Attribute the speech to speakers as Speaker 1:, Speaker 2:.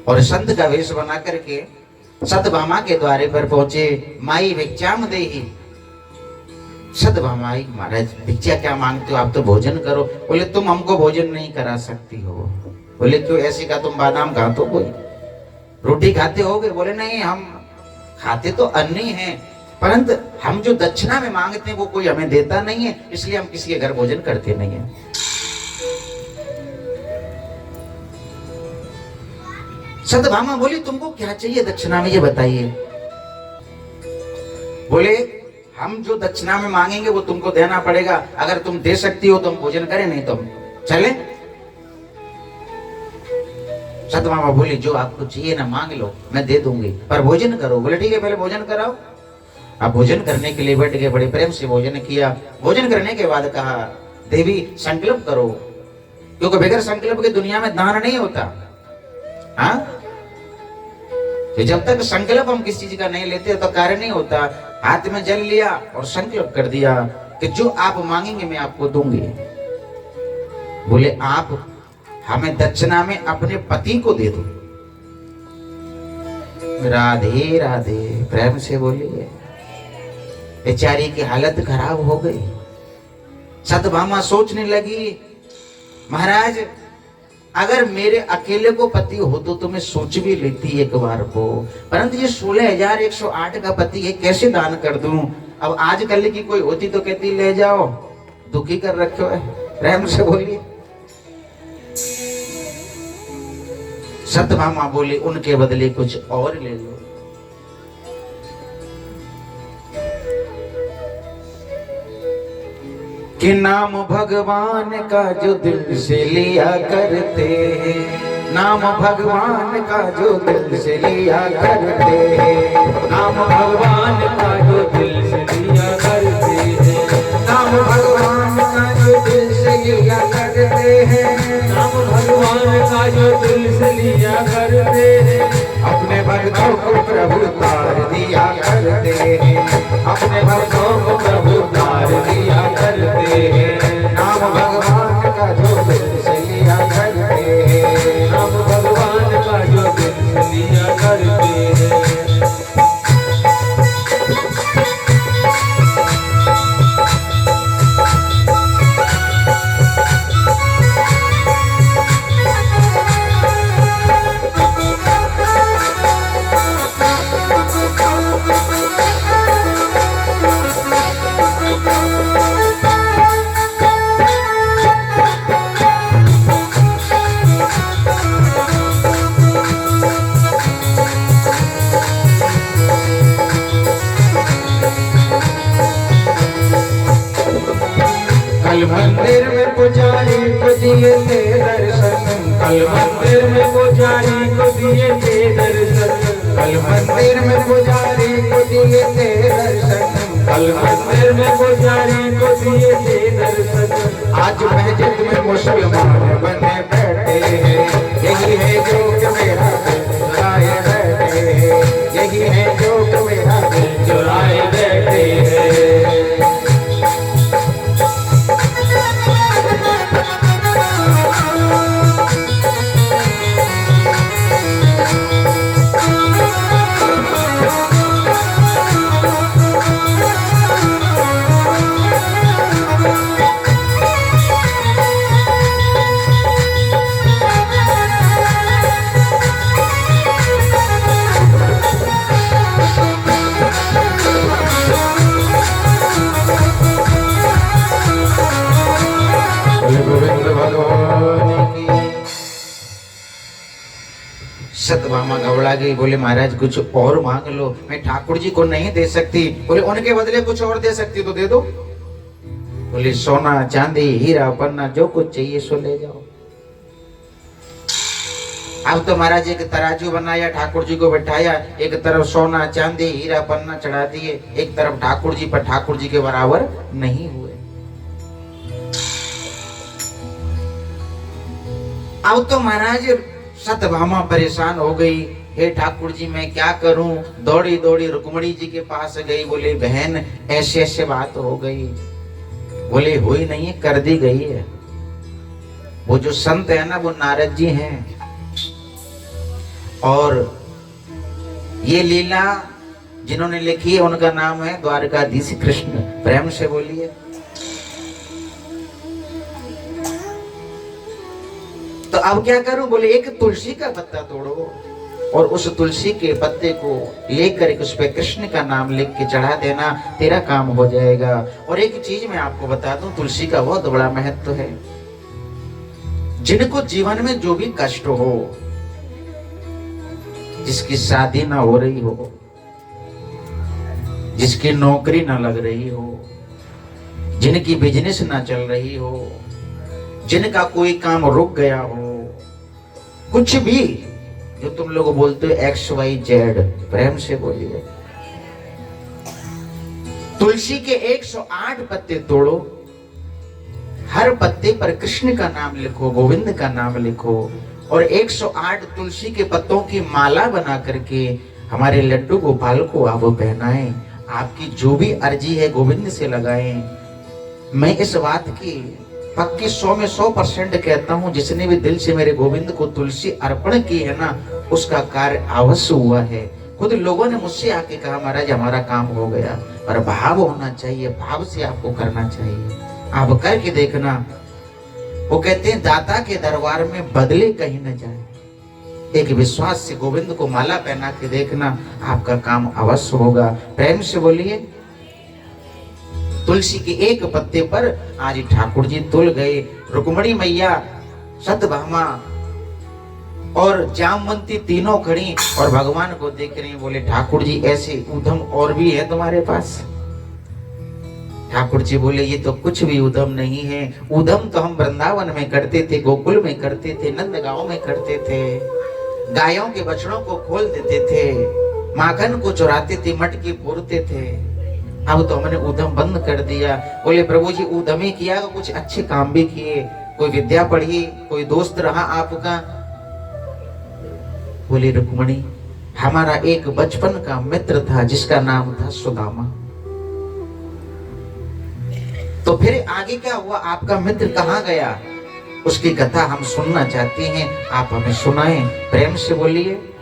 Speaker 1: और संत का वेश बना करके सतभामा के द्वारे पर पहुंचे। माई भिक्षाम देहि। सतभामा आई, महाराज भिक्षा क्या मांगते हो, आप तो भोजन करो। बोले तुम हमको भोजन नहीं करा सकती हो। बोले क्यों, ऐसी का तुम बादाम खाते हो, कोई रोटी खाते होगे? बोले नहीं, हम खाते तो अन्न ही हैं, परंतु हम जो दक्षिणा में मांगते हैं वो कोई हमें देता नहीं है, इसलिए हम किसी के घर भोजन करते नहीं है। सतभामा बोली तुमको क्या चाहिए दक्षिणा में, ये बताइए। बोले हम जो दक्षिणा में मांगेंगे वो तुमको देना पड़ेगा, अगर तुम दे सकती हो तो हम भोजन करें, नहीं तो हम चले। सतभामा बोली जो आपको चाहिए ना मांग लो, मैं दे दूंगी, पर भोजन करो। बोले ठीक है, पहले भोजन कराओ। अब भोजन करने के लिए बैठ गए, बड़े प्रेम से भोजन किया। भोजन करने के बाद कहा देवी संकल्प करो, क्योंकि बगैर संकल्प के दुनिया में दान नहीं होता। हाँ, तो जब तक संकल्प हम किसी चीज का नहीं लेते तो कार्य नहीं होता। हाथ में जल लिया और संकल्प कर दिया कि जो आप मांगेंगे मैं आपको दूंगी। बोले आप हमें दक्षिणा में अपने पति को दे दो। राधे राधे, प्रेम से बोलिए। बेचारी की हालत खराब हो गई। सतभामा सोचने लगी, महाराज अगर मेरे अकेले को पति हो तो मैं सोच भी लेती एक बार को, परंतु ये 16,108 का पति है, कैसे दान कर दूं। अब आजकल की कोई होती तो कहती ले जाओ, दुखी कर रखे है। प्रेम से बोलिए। सतभामा बोली उनके बदले कुछ और ले लो। कि नाम भगवान का जो दिल से लिया करते हैं, नाम भगवान का जो दिल से लिया करते हैं,
Speaker 2: नाम भगवान का जो दिल से लिया करते हैं,
Speaker 1: नाम भगवान का जो दिल से लिया करते हैं,
Speaker 2: नाम भगवान का जो दिल से लिया करते हैं,
Speaker 1: अपने भक्तों को प्रभु तार दिया करते हैं,
Speaker 2: अपने भक्तों को प्रभु तार दिया करते हैं।
Speaker 1: नाम भगवान का जो दिल से लिया करते हैं,
Speaker 2: नाम भगवान का जो दिल से लिया करते हैं।
Speaker 1: कल मंदिर में पुजारी को दिए थे दर्शन,
Speaker 2: कल मंदिर में पुजारी को दिए थे दर्शन,
Speaker 1: कल मंदिर में पुजारी को दिए थे दर्शन,
Speaker 2: कल मंदिर में पुजारी को दिए थे दर्शन।
Speaker 1: आज मस्जिद में मुसलमान बने बैठे हैं, यही है जो कि मेरा दिल चुराए बैठे हैं, यही है जो कि मेरा दिल
Speaker 2: चुराए बैठे हैं।
Speaker 1: गोविंद भगवान की। सतभामा घबरा गई, बोले महाराज कुछ और मांग लो, मैं ठाकुर जी को नहीं दे सकती। बोले उनके बदले कुछ और दे सकती तो दे दो। बोले सोना चांदी हीरा पन्ना जो कुछ चाहिए सो ले जाओ। अब तो महाराज एक तराजू बनाया, ठाकुर जी को बैठाया, एक तरफ सोना चांदी हीरा पन्ना चढ़ा दिए, एक तरफ ठाकुर जी, पर ठाकुर जी के बराबर नहीं हुए। अब तो महाराज सतभामा परेशान हो गई, हे ठाकुर जी मैं क्या करूं। दौड़ी दौड़ी रुक्मणी जी के पास गई, बोले बहन ऐसे ऐसे बात हो गई। बोले हुई नहीं है, कर दी गई है। वो जो संत है ना वो नारद जी हैं, और ये लीला जिन्होंने लिखी है उनका नाम है द्वारकाधीश कृष्ण। प्रेम से बोलिए। तो अब क्या करूं? बोले एक तुलसी का पत्ता तोड़ो और उस तुलसी के पत्ते को लेकर उस पे कृष्ण का नाम लिख के चढ़ा देना, तेरा काम हो जाएगा। और एक चीज मैं आपको बता दूं, तुलसी का बहुत बड़ा महत्व है। जिनको जीवन में जो भी कष्ट हो, जिसकी शादी ना हो रही हो, जिसकी नौकरी ना लग रही हो, जिनकी बिजनेस ना चल रही हो, जिनका कोई काम रुक गया हो, कुछ भी जो तुम लोग बोलते हो XYZ, प्रेम से बोलिए। तुलसी के 108 पत्ते तोड़ो, हर पत्ते पर कृष्ण का नाम लिखो, गोविंद का नाम लिखो और 108 तुलसी के पत्तों की माला बना करके हमारे लड्डू गोपाल को आप पहनाएं। आपकी जो भी अर्जी है गोविंद से लगाएं। मैं इस बात की पक्की 100 में 100% कहता हूं, जिसने भी दिल से मेरे गोविंद को तुलसी अर्पण की है ना, उसका कार्य अवश्य हुआ है। खुद लोगों ने मुझसे आके कहा महाराज हमारा काम हो गया। पर भाव होना चाहिए, भाव से आपको करना चाहिए। आप करके देखना। वो कहते हैं दाता के दरबार में बदले कहीं न जाए। एक विश्वास से गोविंद को माला पहना के देखना, आपका काम अवश्य होगा। प्रेम से बोलिए। तुलसी के एक पत्ते पर आज ठाकुर जी तुल गए। रुक्मणी मैया, सतभामा और जामवंती तीनों खड़ी और भगवान को देख रही। बोले ठाकुर जी ऐसे उधम और भी है तुम्हारे पास? ठाकुर जी बोले ये तो कुछ भी उधम नहीं है। उधम तो हम वृंदावन में करते थे, गोकुल में करते थे, नंदगांव में करते थे। गायों के बछड़ों को खोल देते थे, माखन को चुराते थे, मटकी फोड़ते थे। अब तो हमने उधम बंद कर दिया। बोले प्रभु जी उधम ही किया, कुछ अच्छे काम भी किए, कोई विद्या पढ़ी, कोई दोस्त रहा आपका? बोले रुक्मणी हमारा एक बचपन का मित्र था जिसका नाम था सुदामा। तो फिर आगे क्या हुआ? आपका मित्र कहाँ गया? उसकी कथा हम सुनना चाहते हैं, आप हमें सुनाएं। प्रेम से बोलिए।